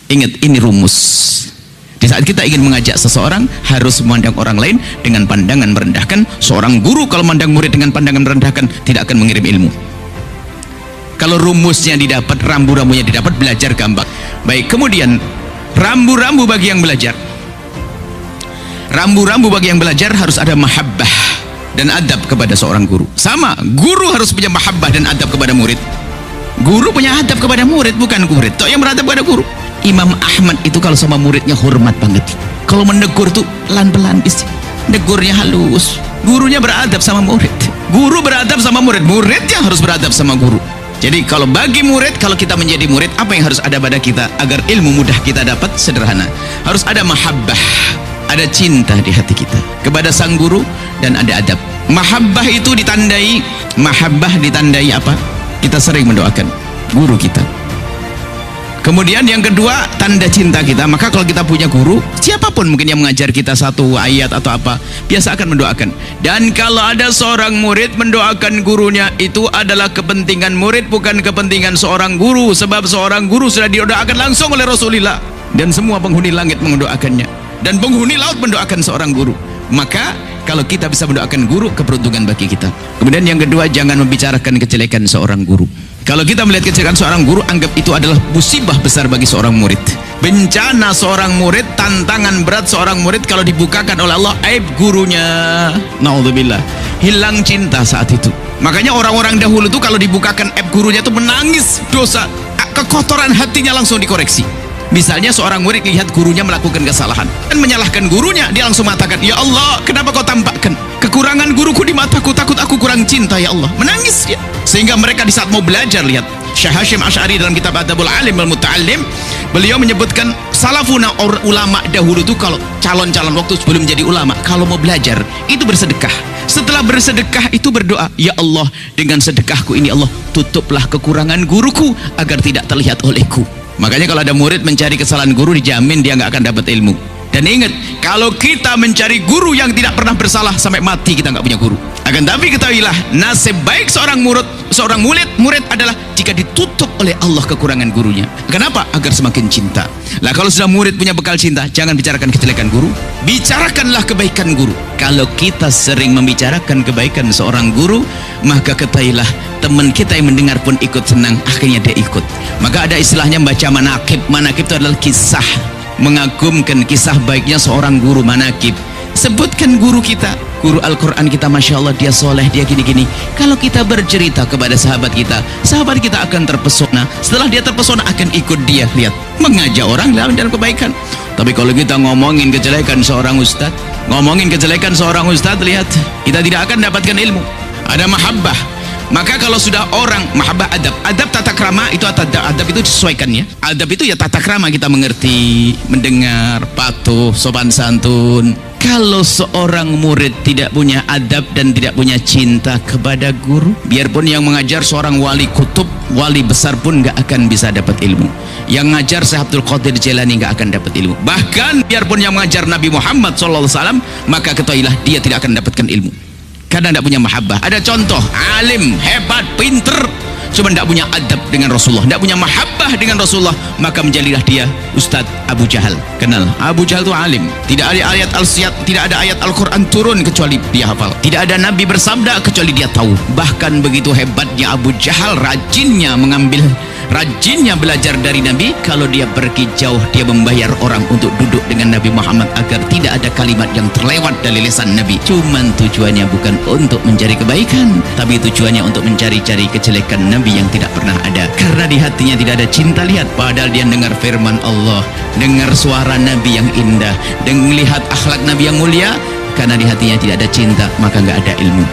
Ingat, ini rumus. Di saat kita ingin mengajak seseorang, harus memandang orang lain dengan pandangan merendahkan. Seorang guru kalau memandang murid dengan pandangan merendahkan, tidak akan mengirim ilmu. Kalau rumusnya didapat, rambu-rambunya didapat, belajar gampang. Baik, kemudian rambu-rambu bagi yang belajar. Rambu-rambu bagi yang belajar harus ada mahabbah dan adab kepada seorang guru. Sama, guru harus punya mahabbah dan adab kepada murid. Guru punya adab kepada murid, bukan murid tok yang beradab kepada guru. Imam Ahmad itu kalau sama muridnya hormat banget. Kalau menegur tuh pelan-pelan, negurnya halus. Gurunya beradab sama murid. Guru beradab sama murid, muridnya harus beradab sama guru. Jadi kalau bagi murid, kalau kita menjadi murid, apa yang harus ada pada kita agar ilmu mudah kita dapat? Sederhana, harus ada mahabbah, ada cinta di hati kita kepada sang guru, dan ada adab. Mahabbah itu ditandai, apa? Kita sering mendoakan guru kita. Kemudian yang kedua, tanda cinta kita. Maka kalau kita punya guru, siapapun mungkin yang mengajar kita satu ayat atau apa, biasa akan mendoakan. Dan kalau ada seorang murid mendoakan gurunya, itu adalah kepentingan murid, bukan kepentingan seorang guru. Sebab seorang guru sudah didoakan langsung oleh Rasulullah, dan semua penghuni langit mendoakannya, dan penghuni laut mendoakan seorang guru. Maka kalau kita bisa mendoakan guru, keberuntungan bagi kita. Kemudian yang kedua, jangan membicarakan kejelekan seorang guru. Kalau kita melihat kejelekan seorang guru, anggap itu adalah musibah besar bagi seorang murid. Bencana seorang murid, tantangan berat seorang murid kalau dibukakan oleh Allah aib gurunya. Naudzubillah, hilang cinta saat itu. Makanya orang-orang dahulu itu kalau dibukakan aib gurunya itu menangis dosa, kekotoran hatinya langsung dikoreksi. Misalnya seorang murid lihat gurunya melakukan kesalahan dan menyalahkan gurunya, dia langsung mengatakan, ya Allah, kenapa kau tampakkan kekurangan guruku di mataku, takut aku kurang cinta ya Allah. Menangis ya. Sehingga mereka di saat mau belajar, lihat Syekh Hashim Asy'ari dalam kitab Adabul Alim wal Muta'allim, beliau menyebutkan salafuna, ulama dahulu itu kalau calon-calon waktu sebelum menjadi ulama, kalau mau belajar itu bersedekah. Setelah bersedekah itu berdoa, ya Allah, dengan sedekahku ini Allah, tutuplah kekurangan guruku agar tidak terlihat olehku. Makanya kalau ada murid mencari kesalahan guru, dijamin dia nggak akan dapat ilmu. Dan ingat, kalau kita mencari guru yang tidak pernah bersalah, sampai mati kita nggak punya guru. Akan tapi ketahuilah, nasib baik seorang murid adalah jika ditutup oleh Allah kekurangan gurunya. Kenapa? Agar semakin cinta. Lah kalau sudah murid punya bekal cinta, jangan bicarakan kejelekan guru, bicarakanlah kebaikan guru. Kalau kita sering membicarakan kebaikan seorang guru, maka ketahuilah teman kita yang mendengar pun ikut senang, akhirnya dia ikut. Maka ada istilahnya membaca manakib. Manakib itu adalah kisah, mengagumkan kisah baiknya seorang guru. Manakib, sebutkan guru kita, guru Al-Quran kita, Masya Allah dia soleh, dia gini-gini. Kalau kita bercerita kepada sahabat kita akan terpesona. Setelah dia terpesona akan ikut dia. Lihat, mengajak orang dalam kebaikan. Tapi kalau kita ngomongin kejelekan seorang ustadz, lihat, kita tidak akan dapatkan ilmu. Ada mahabbah. Maka kalau sudah orang mahabbah, adab tata krama itu, adab itu disesuaikan ya. Adab itu ya tata krama, kita mengerti, mendengar, patuh, sopan santun. Kalau seorang murid tidak punya adab dan tidak punya cinta kepada guru, biarpun yang mengajar seorang wali kutub, wali besar pun nggak akan bisa dapat ilmu. Yang ngajar Syekh Abdul Qadir Jailani nggak akan dapat ilmu. Bahkan biarpun yang mengajar Nabi Muhammad SAW, maka ketahuilah dia tidak akan dapatkan ilmu, karena tidak punya mahabbah. Ada contoh, alim, hebat, pinter, cuma tidak punya adab dengan Rasulullah, tidak punya mahabbah dengan Rasulullah, maka menjadilah dia Ustadz Abu Jahal. Kenal, Abu Jahal itu alim, tidak ada ayat tidak ada ayat Al-Quran turun kecuali dia hafal, tidak ada Nabi bersabda kecuali dia tahu. Bahkan begitu hebatnya Abu Jahal, rajinnya belajar dari Nabi. Kalau dia pergi jauh, dia membayar orang untuk duduk dengan Nabi Muhammad agar tidak ada kalimat yang terlewat dari lisan Nabi. Cuman tujuannya bukan untuk mencari kebaikan, tapi tujuannya untuk mencari-cari kejelekan Nabi yang tidak pernah ada. Karena di hatinya tidak ada cinta. Lihat, padahal dia dengar firman Allah, dengar suara Nabi yang indah, dan melihat akhlak Nabi yang mulia, karena di hatinya tidak ada cinta, maka nggak ada ilmu.